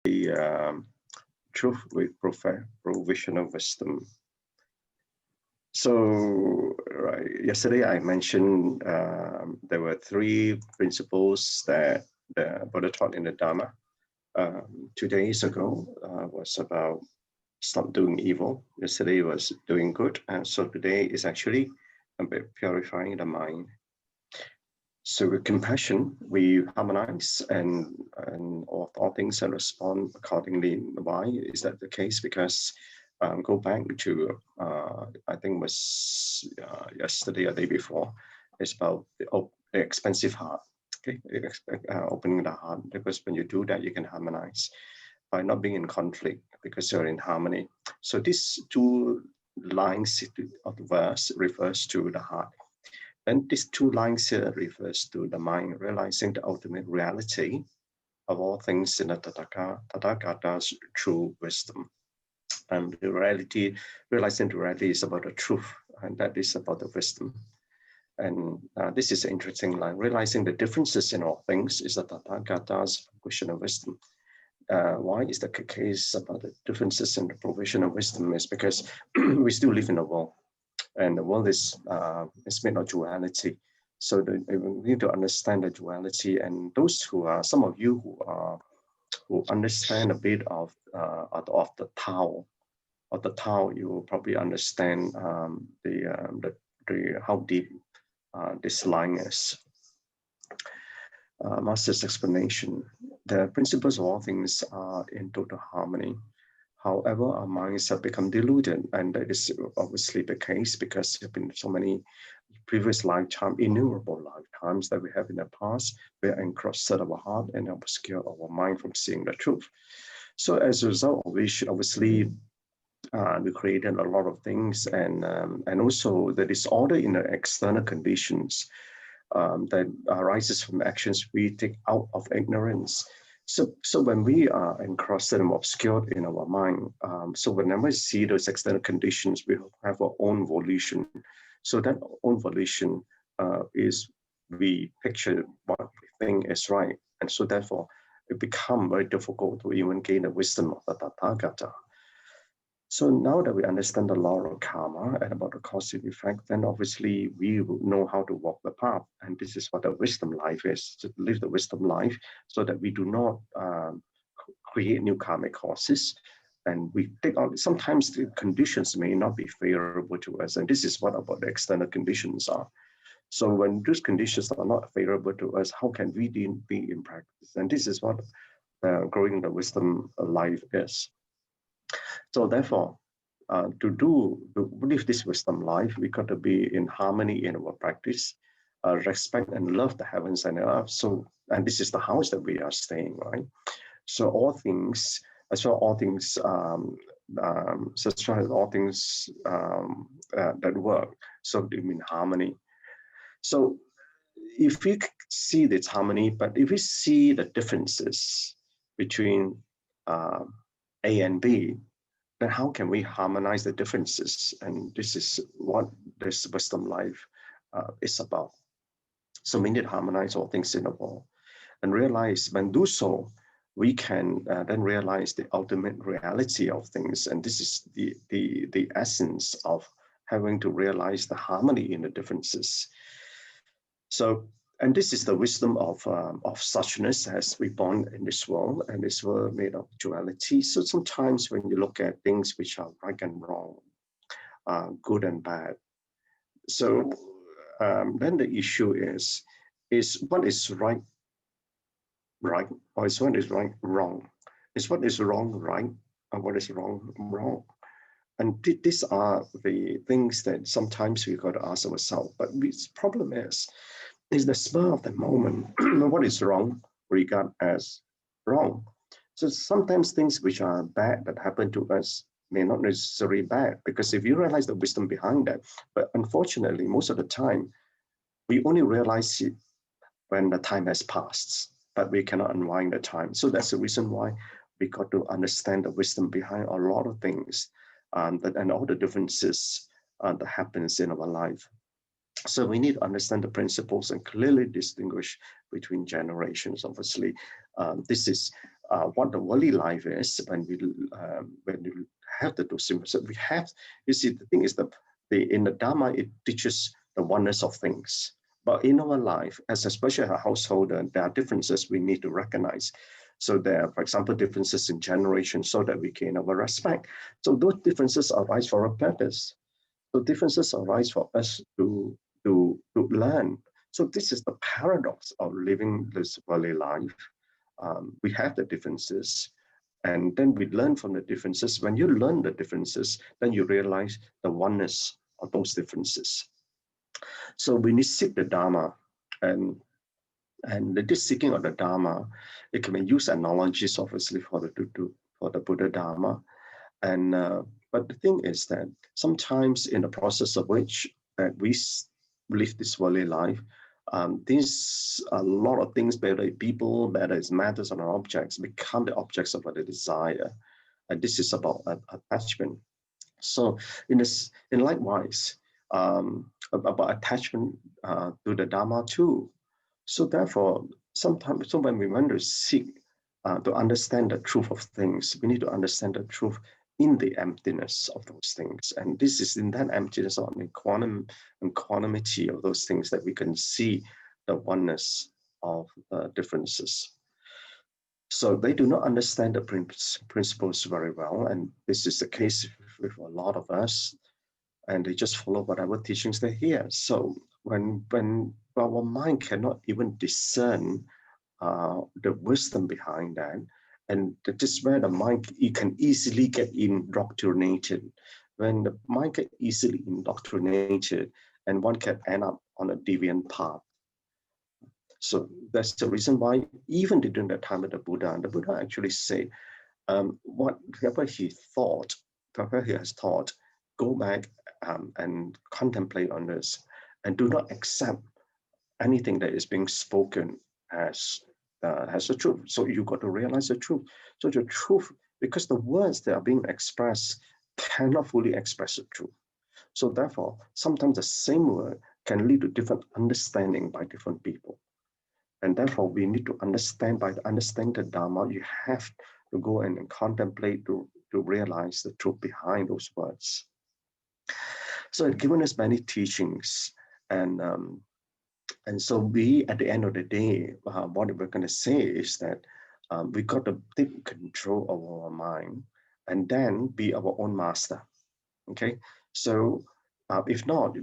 the truth with provisional wisdom. So, yesterday I mentioned there were three principles that the Buddha taught in the Dharma. 2 days ago was about stop doing evil. Yesterday was doing good. And so today is actually about purifying the mind. So with compassion, we harmonize and all things and respond accordingly. Why is that the case? Because go back to, I think was yesterday or day before, it's about the expansive heart. Okay, opening the heart, because when you do that, you can harmonize by not being in conflict, because you're in harmony. So these two lines of the verse refers to the heart. And these two lines here refers to the mind, realizing the ultimate reality of all things in the Tathagata's true wisdom. And the reality, realizing the reality is about the truth, and that is about the wisdom. And this is an interesting line. Realizing the differences in all things is the Tathagata's question of wisdom. Why is the case about the differences in the provision of wisdom? Is because we still live in a world, and the world is made of duality. So we need to understand the duality. And those who are, some of you who understand a bit of the Tao, you will probably understand how deep this line is. Master's explanation: the principles of all things are in total harmony. However, our minds have become deluded, and that is obviously the case because there have been so many previous lifetimes, innumerable lifetimes that we have in the past, where encrusted our heart and obscure our mind from seeing the truth. So as a result of which, obviously, we created a lot of things, and also the disorder in the external conditions that arises from actions we take out of ignorance. So when we are encrusted and obscured in our mind, so whenever we see those external conditions, we have our own volition. So that own volition is we picture what we think is right. And so therefore, it becomes very difficult to even gain the wisdom of the Tathagata. So now that we understand the law of karma and about the cause and effect, then obviously we will know how to walk the path. And this is what the wisdom life is, to live the wisdom life so that we do not create new karmic causes. And we take on, sometimes the conditions may not be favorable to us. And this is what about the external conditions are. So when those conditions are not favorable to us, how can we be in practice? And this is what growing the wisdom life is. So therefore, to live this wisdom life, we got to be in harmony in our practice, respect and love the heavens and earth. So, and this is the house that we are staying, right? So all things, as well, all things, such as all things that work, so they mean harmony. So if we see this harmony, but if we see the differences between A and B, then how can we harmonize the differences? And this is what this wisdom life is about. So we need to harmonize all things in the world and realize when do so, we can then realize the ultimate reality of things. And this is the essence of having to realize the harmony in the differences. So, and this is the wisdom of suchness as we born in this world, and this world made of duality. So sometimes when you look at things which are right and wrong, good and bad, so then the issue is what is right, or is what is right, wrong? Is what is wrong, right, or what is wrong, wrong? And these are the things that sometimes we got to ask ourselves. But the problem is the spur of the moment, what is wrong, regard as wrong. So sometimes things which are bad that happen to us may not necessarily bad, because if you realize the wisdom behind that, but unfortunately, most of the time, we only realize it when the time has passed, but we cannot unwind the time. So that's the reason why we got to understand the wisdom behind a lot of things and all the differences that happens in our life. So we need to understand the principles and clearly distinguish between generations. Obviously, this is what the worldly life is when you have the two symbols. So we have, you see, the thing is that in the Dharma, it teaches the oneness of things. But in our life, as especially a householder, there are differences we need to recognize. So there are, for example, differences in generation so that we gain our respect. So those differences arise for a purpose. So differences arise for us to learn. So this is the paradox of living this worldly life. We have the differences, and then we learn from the differences. When you learn the differences, then you realize the oneness of those differences. So when you seek the Dharma, and this seeking of the Dharma, it can be used analogies, obviously, for the Buddha Dharma. And but the thing is that sometimes in the process of which we live this worldly life, these a lot of things, whether it's people, whether it's matters or objects, become the objects of the desire, and this is about attachment. So in likewise, about attachment to the Dharma too. So therefore, sometimes, so when we want to seek to understand the truth of things, we need to understand the truth in the emptiness of those things. And this is in that emptiness or the quantumity of those things that we can see the oneness of differences. So they do not understand the principles very well. And this is the case with a lot of us. And they just follow whatever teachings they hear. So when our mind cannot even discern the wisdom behind that, and that is where the mind, it can easily get indoctrinated. When the mind get easily indoctrinated, and one can end up on a deviant path. So that's the reason why even during the time of the Buddha actually say, whatever he thought, whatever he has taught, go back and contemplate on this, and do not accept anything that is being spoken as the truth. So you got to realize the truth. So the truth, because the words that are being expressed cannot fully express the truth. So therefore, sometimes the same word can lead to different understanding by different people. And therefore, we need to understand, by understanding the Dharma, you have to go and contemplate to realize the truth behind those words. So it's given us many teachings, and so we, at the end of the day, what we're going to say is that we got to take control of our mind and then be our own master. Okay, so if not,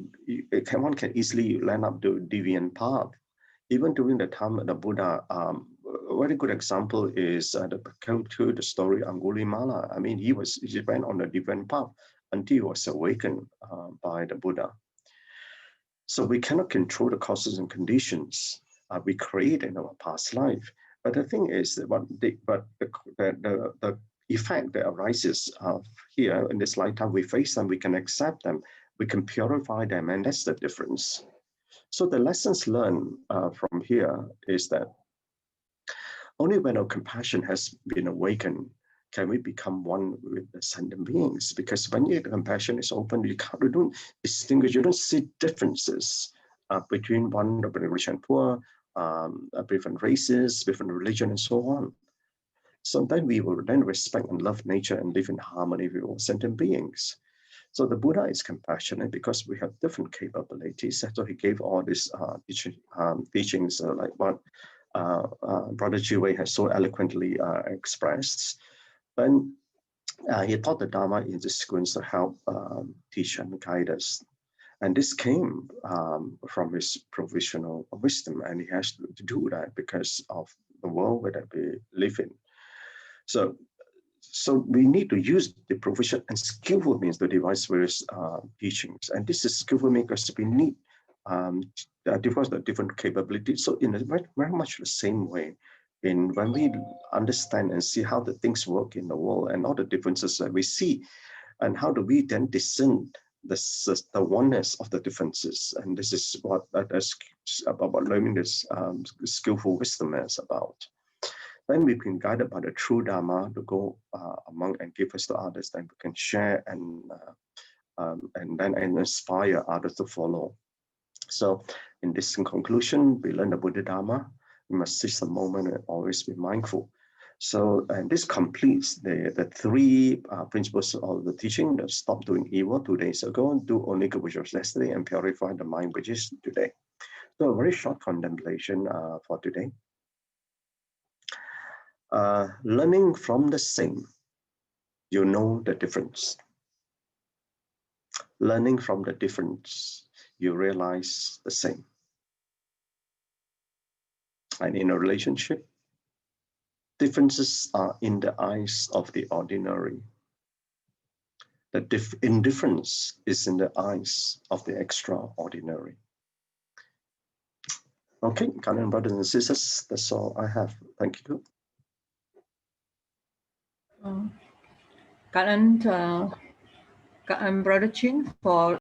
one can easily land up to deviant path. Even during the time of the Buddha, a very good example is the story Angulimala. I mean, he went on a different path until he was awakened by the Buddha. So we cannot control the causes and conditions we create in our past life. But the thing is that the effect that arises here in this lifetime, we face them, we can accept them, we can purify them, and that's the difference. So the lessons learned from here is that only when our compassion has been awakened can we become one with the sentient beings. Because when your compassion is open, you don't distinguish, you don't see differences between one of the rich and poor, different races, different religion, and so on. So then we will then respect and love nature and live in harmony with all sentient beings. So the Buddha is compassionate because we have different capabilities. So he gave all these teachings like what Brother Pen Yeh has so eloquently expressed. And he taught the Dharma in the sequence to help teach and guide us. And this came from his provisional wisdom, and he has to do that because of the world that we live in. So we need to use the provision and skillful means to devise various teachings. And this is skillful because we need devise the different capabilities. So in a very much the same way, when we understand and see how the things work in the world and all the differences that we see, and how do we then discern the oneness of the differences. And this is what about learning this skillful wisdom is about. Then we've been guided by the true Dharma to go among and give us to others. Then we can share and inspire others to follow. So in this conclusion, we learn the Buddha Dharma. We must seize the moment and always be mindful. So, and this completes the three principles of the teaching: that stop doing evil 2 days ago, do only good, which was yesterday, and purify the mind, which is today. So a very short contemplation for today. Learning from the same, you know the difference. Learning from the difference, you realize the same. And in a relationship, differences are in the eyes of the ordinary. The indifference is in the eyes of the extraordinary. Okay, Gan En brothers and sisters, that's all I have. Thank you. Gan En, Brother Chin, for